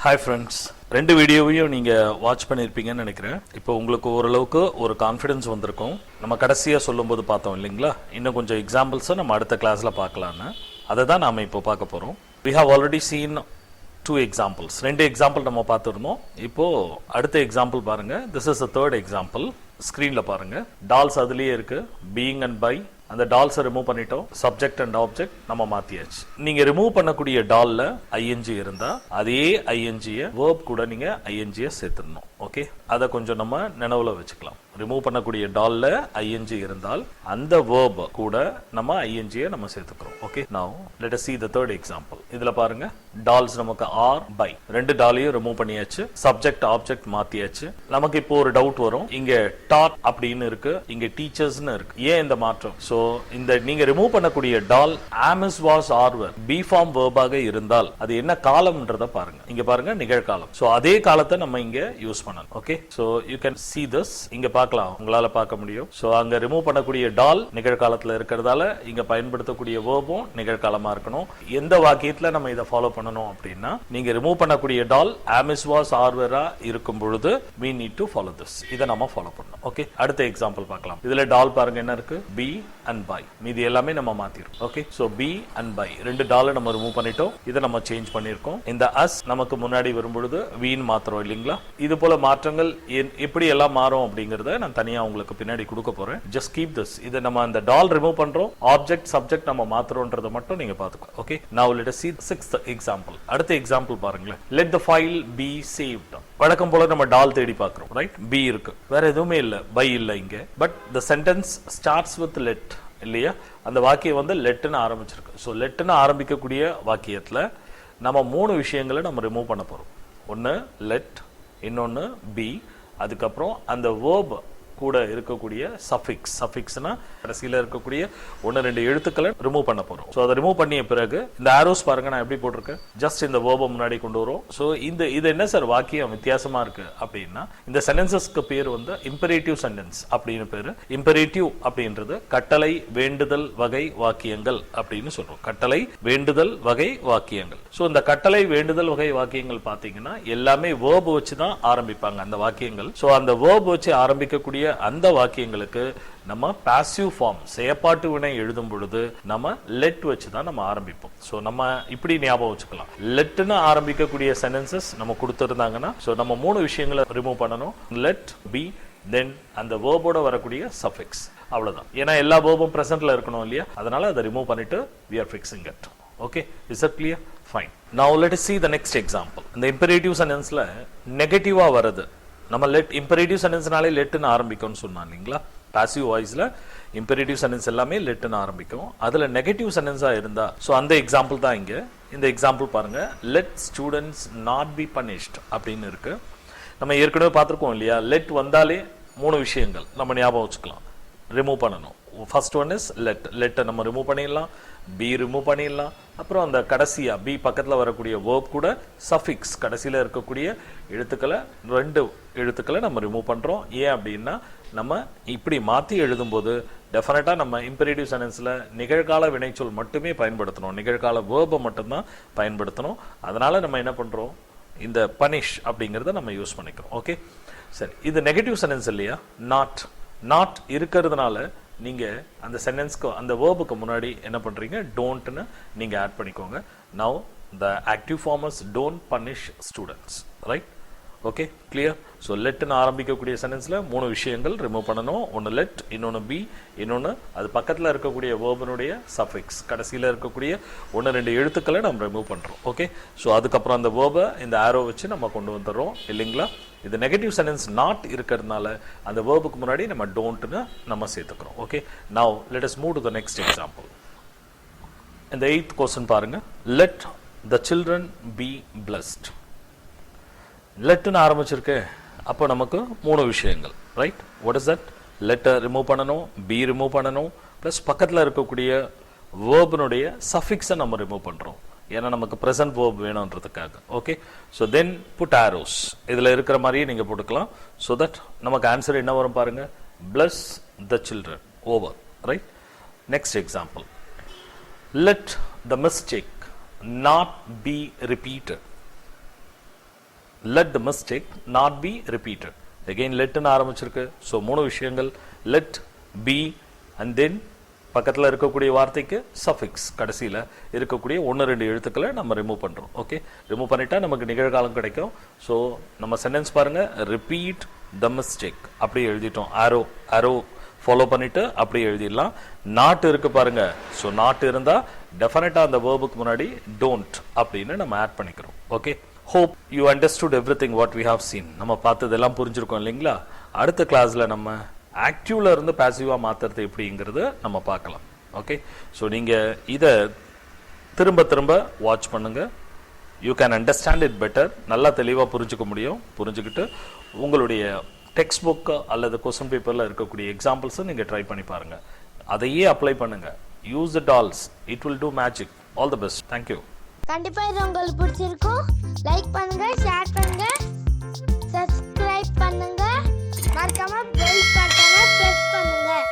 Hi friends, ரெண்டு வீடியோவையும் நீங்கள் வாட்ச் பண்ணியிருப்பீங்கன்னு நினைக்கிறேன். இப்போ உங்களுக்கு ஓரளவுக்கு ஒரு கான்ஃபிடன்ஸ் வந்திருக்கும். நம்ம கடைசியாக சொல்லும்போது பார்த்தோம் இல்லைங்களா, இன்னும் கொஞ்சம் எக்ஸாம்பிள்ஸை நம்ம அடுத்த கிளாஸில் பார்க்கலான்னு. அதை தான் நாம் இப்போ பார்க்க போகிறோம். We have already seen 2 examples. 2 example நம்ம பார்த்துருந்தோம். இப்போது அடுத்த எக்ஸாம்பிள் பாருங்கள். This is a third example. ஸ்க்ரீனில் பாருங்கள். டால்ஸ் அதுலேயே இருக்குது. Being and by. அந்த டால்ஸை ரிமூவ் பண்ணிட்டோம். சப்ஜெக்ட் அண்ட் ஆப்ஜெக்ட் நம்ம மாத்தியாச்சு. நீங்க ரிமூவ் பண்ணக்கூடிய டால்ல ஐஎன்ஜி இருந்தா அதே ஐஎன்ஜியை வேர்ப் கூட நீங்க ஐஎன்ஜியை சேர்த்துடணும். ஓகே, அதை கொஞ்சம் நம்ம நினைவுல வச்சுக்கலாம். ரிமூவ் பண்ணக்கூடிய டால்ல ஐஎன்ஜி இருந்தால் அந்த வேர்ப் கூட நம்ம ஐஎன்ஜியை நம்ம சேர்த்துக்கிறோம். Okay, now let as see the third example. இதுல பாருங்க, டால்ஸ் நமக்கு ஆர் பை, ரெண்டு டாலையும் ரிமூவ் பண்ணியாச்சு. சப்ஜெக்ட் ஆப்ஜெக்ட் மாத்தியாச்சு. நமக்கு இப்போ ஒரு டவுட் வரும். இங்க டாட் அப்படின்னு இருக்கு, இங்க டீச்சர்ஸ்னு இருக்கு. ஏன் இந்த மாற்றம்? சோ இந்த நீங்க ரிமூவ் பண்ணக்கூடிய டால் ஆமிஸ் வாஸ் ஆர்வர் பி ஃபார்ம் வேர்பாக இருந்தால் அது என்ன காலம்ன்றத பாருங்க. இங்க பாருங்க, நிகழ்காலம். சோ அதே காலத்தை நம்ம இங்க யூஸ் பண்ணணும். Okay, so you can see this. இங்க பார்க்கலாம், உங்களால பார்க்க முடியும். சோ அங்க ரிமூவ் பண்ணக்கூடிய டால் நிகழ்காலத்துல இருக்கிறதால இங்க பயன்படுத்தக்கூடிய வேர்பும் நிகழ்காலமா இருக்கணும். எந்த வாக்கியத்துல நம்ம இதை ஃபாலோ பண்ணணும் அப்படின்னா, நீங்க ரிமூவ் பண்ணக்கூடிய டால் ஆமிஸ் வாஸ் ஆர்வரா இருக்கும் பொழுது we need to follow this. இதை நம்ம ஃபாலோ பண்ணணும். ஓகே, அடுத்த எக்ஸாம்பிள் பார்க்கலாம். இதுல டால் பாருங்க என்ன இருக்கு, பி அண்ட் பை. மீதி எல்லாமே நம்ம மாத்திரும். Okay, so be and by ரெண்டு டாலை நம்ம ரிமூவ் பண்ணிட்டோம். இதை நம்ம சேஞ்ச் பண்ணிருக்கோம். இந்த அஸ் நமக்கு முன்னாடி வரும்பொழுது வீன் மாத்திரம் இல்லைங்களா. இது போல மாற்றங்கள் எப்படி எல்லாம் மாறும் அப்படிங்கறத நான் தனியா உங்களுக்கு பின்னாடி கொடுக்க போறேன். Just keep this. இதை நம்ம அந்த டால் ரிமூவ் பண்றோம், ஆப்ஜெக்ட் சப்ஜெக்ட் நம்ம மாத்துறோம்ன்றத மட்டும் நீங்க பாத்துக்கோ. Okay, now let us see the sixth example. அடுத்த எக்ஸாம்பிள் பாருங்களேன். let the file be saved. வழக்கம் போல நம்ம டால் தேடி பார்க்கிறோம். ரைட், பி இருக்கு, வேற எதுவுமே இல்ல, பை இல்ல இங்க. But the sentence starts with let இல்லையா. அந்த வாக்கியம் வந்து லெட்னு ஆரம்பிச்சிருக்கு. ஸோ லெட்னு ஆரம்பிக்கக்கூடிய வாக்கியத்தில் நம்ம 3 விஷயங்களை நம்ம ரிமூவ் பண்ண போகிறோம். ஒன்று லெட், இன்னொன்று பி, அதுக்கப்புறம் அந்த வேர்ப் கூட இருக்கக்கூடிய சஃபிக்ஸ். சஃபிக்ஸ்னா கடைசியில் இருக்கக்கூடிய 1-2 எழுத்துக்களை ரிமூவ் பண்ண போறோம். ஸோ அதை ரிமூவ் பண்ணிய பிறகு இந்த ஆரோஸ் பாருங்க, நான் எப்படி போட்டிருக்கேன், ஜஸ்ட் இந்த வேர்பை முன்னாடி கொண்டு வரும். ஸோ இது என்ன சார் வாக்கியம் வித்தியாசமா இருக்கு அப்படின்னா, இந்த சென்டென்சஸ்க்கு பேர் வந்து இம்பரேட்டிவ் சென்டென்ஸ் அப்படின்னு பேரு. இம்பரேட்டிவ் அப்படின்றது கட்டளை வேண்டுதல் வகை வாக்கியங்கள் அப்படின்னு சொல்றோம். கட்டளை வேண்டுதல் வகை வாக்கியங்கள். ஸோ இந்த கட்டளை வேண்டுதல் வகை வாக்கியங்கள் பார்த்தீங்கன்னா எல்லாமே வேர்ப் வச்சு தான் ஆரம்பிப்பாங்க அந்த வாக்கியங்கள். ஸோ அந்த வேர்ப் வச்சு ஆரம்பிக்கக்கூடிய அந்த வாக்கியங்களுக்கு நம்ம பாசிவ் ஃபார்ம் செயற்பாட்டு வினை எழுதும் பொழுது நம்ம லெட் வச்சு தான் நம்ம ஆரம்பிப்போம். ஸோ நம்ம இப்படி ஞாபகம் வச்சுக்கலாம். லெட்னு ஆரம்பிக்கக்கூடிய சென்டென்சஸ் நம்ம கொடுத்துருந்தாங்கன்னா, ஸோ நம்ம 3 விஷயங்களை ரிமூவ் பண்ணணும். லெட், பி, தென் அந்த வேர்போட வரக்கூடிய சஃபிக்ஸ். அவ்வளவுதான். ஏன்னா எல்லா வேர்பும் பிரசன்ட்ல இருக்கணும் இல்லையா, அதனால அதை ரிமூவ் பண்ணிட்டு we are fixing it. Okay, is that clear? Fine. Now let us see the next example. இந்த imperative sentenceல நெகட்டிவா வருது. நம்ம லெட் இம்பரேட்டிவ் சென்டென்ஸ்னாலே லெட்னு ஆரம்பிக்கும்னு சொன்னா இல்லைங்களா. பாசிவ் வாய்ஸ்ல இம்பரேட்டிவ் சென்டென்ஸ் எல்லாமே லெட்னு ஆரம்பிக்கும். அதுல நெகட்டிவ் சென்டென்ஸா இருந்தா, ஸோ அந்த எக்ஸாம்பிள் தான் இங்க. இந்த எக்ஸாம்பிள் பாருங்க, let students not be punished அப்படின்னு இருக்கு. நம்ம ஏற்கனவே பார்த்துருக்கோம் இல்லையா, லெட் வந்தாலே 3 விஷயங்கள் நம்ம ஞாபகம் வச்சுக்கலாம், ரிமூவ் பண்ணணும். First one is let. லெட்டை நம்ம ரிமூவ் பண்ணிடலாம், பி ரிமூவ் பண்ணிடலாம். அப்புறம் அந்த கடைசியா பி பக்கத்தில் வரக்கூடிய வேர்ப் கூட சஃபிக்ஸ் கடைசியில் இருக்கக்கூடிய எழுத்துக்களை 2 எழுத்துக்களை நம்ம ரிமூவ் பண்ணுறோம். ஏன் அப்படின்னா, நம்ம இப்படி மாற்றி எழுதும்போது டெஃபினட்டாக நம்ம இம்பரேட்டிவ் சென்டென்ஸில் நிகழ்கால வினைச்சொல் மட்டுமே பயன்படுத்தணும், நிகழ்கால வேர்பை மட்டும்தான் பயன்படுத்தணும். அதனால நம்ம என்ன பண்ணுறோம், இந்த பனிஷ் அப்படிங்கிறத நம்ம யூஸ் பண்ணிக்கிறோம். ஓகே, சரி. இது நெகட்டிவ் சென்டென்ஸ் இல்லையா. நாட் இருக்கிறதுனால நீங்க அந்த சென்டென்ஸ்க்கு அந்த வேர்புக்கு முன்னாடி என்ன பண்றீங்க, டோன்ட்னு நீங்க ஆட் பண்ணிக்கோங்க. Now the active form is don't punish students. Right? Okay, clear. So லெட்னு ஆரம்பிக்கக்கூடிய சென்டென்ஸ்ல 3 விஷயங்கள் ரிமூவ் பண்ணணும். ஒன்று லெட், இன்னொன்று பி, இன்னொன்று அது பக்கத்தில் இருக்கக்கூடிய வேர்பனுடைய சஃபிக்ஸ் கடைசியில் இருக்கக்கூடிய 1-2 எழுத்துக்களை நம்ம ரிமூவ் பண்ணுறோம். ஓகே, ஸோ அதுக்கப்புறம் அந்த வேர்பை இந்த ஆரோ வச்சு நம்ம கொண்டு வந்துடுறோம் இல்லைங்களா. இது நெகட்டிவ் சென்டென்ஸ் நாட் இருக்கிறதுனால அந்த வேர்புக்கு முன்னாடி நம்ம டோன்ட்னு நம்ம சேர்த்துக்கிறோம். Okay, now let us move to the next example. இந்த 8th क्वेश्चन பாருங்க. Let the children be blessed. லெட்னு ஆரம்பிச்சிருக்கு. அப்போ நமக்கு 3 விஷயங்கள். Right, what is that? லெட்டை ரிமூவ் பண்ணணும், பி ரிமூவ் பண்ணணும், ப்ளஸ் பக்கத்தில் இருக்கக்கூடிய வேர்பனுடைய சஃபிக்ஸை நம்ம ரிமூவ் பண்ணுறோம். ஏன்னா நமக்கு ப்ரெசன்ட் வேர்ப் வேணுன்றதுக்காக. Okay, so then put arrows. இதில் இருக்கிற மாதிரியே நீங்கள் போட்டுக்கலாம். ஸோ தட் நமக்கு ஆன்சர் என்ன வரும் பாருங்க, plus the children over. Right, next example. Let the mistake not be repeated. let the mistake not be repeated. Again letன்னு ஆரம்பிச்சிருக்கு. ஸோ 3 விஷயங்கள், let, be and then பக்கத்தில் இருக்கக்கூடிய வார்த்தைக்கு சஃபிக்ஸ், கடைசியில் இருக்கக்கூடிய 1-2 எழுத்துக்களை நம்ம ரிமூவ் பண்ணுறோம். ஓகே, ரிமூவ் பண்ணிட்டா நமக்கு நிகழ்காலம் கிடைக்கும். ஸோ நம்ம சென்டென்ஸ் பாருங்கள், ரிப்பீட் த மிஸ்டேக் அப்படியே எழுதிட்டோம். ஆரோ ஃபாலோ பண்ணிட்டு அப்படியே எழுதிடலாம். நாட் இருக்கு பாருங்க. ஸோ நாட் இருந்தால் டெஃபினட்டாக அந்த வேர்புக்கு முன்னாடி டோன்ட் அப்படின்னு நம்ம ஆட் பண்ணிக்கிறோம். Okay, hope you understood everything what we have seen. நம்ம பார்த்ததெல்லாம் புரிஞ்சிருக்கோம் இல்லைங்களா? அடுத்த கிளாஸில் நம்ம ஆக்டிவ்ல இருந்து பாசிவாக மாற்றுறது எப்படிங்கிறத நம்ம பார்க்கலாம். ஓகே, ஸோ நீங்கள் இதை திரும்ப திரும்ப வாட்ச் பண்ணுங்கள். You can understand it better. நல்லா தெளிவாக புரிஞ்சுக்க முடியும். புரிஞ்சுக்கிட்டு உங்களுடைய டெக்ஸ்ட் புக் அல்லது கொஸ்டின் பேப்பரில் இருக்கக்கூடிய எக்ஸாம்பிள்ஸை நீங்கள் ட்ரை பண்ணி பாருங்கள். அதையே அப்ளை பண்ணுங்கள். Use the dolls, it will do magic. All the best. Thank you. கண்டிப்பா இது உங்களுக்கு பிடிச்சிருக்கும். லைக் பண்ணுங்க, ஷேர் பண்ணுங்க,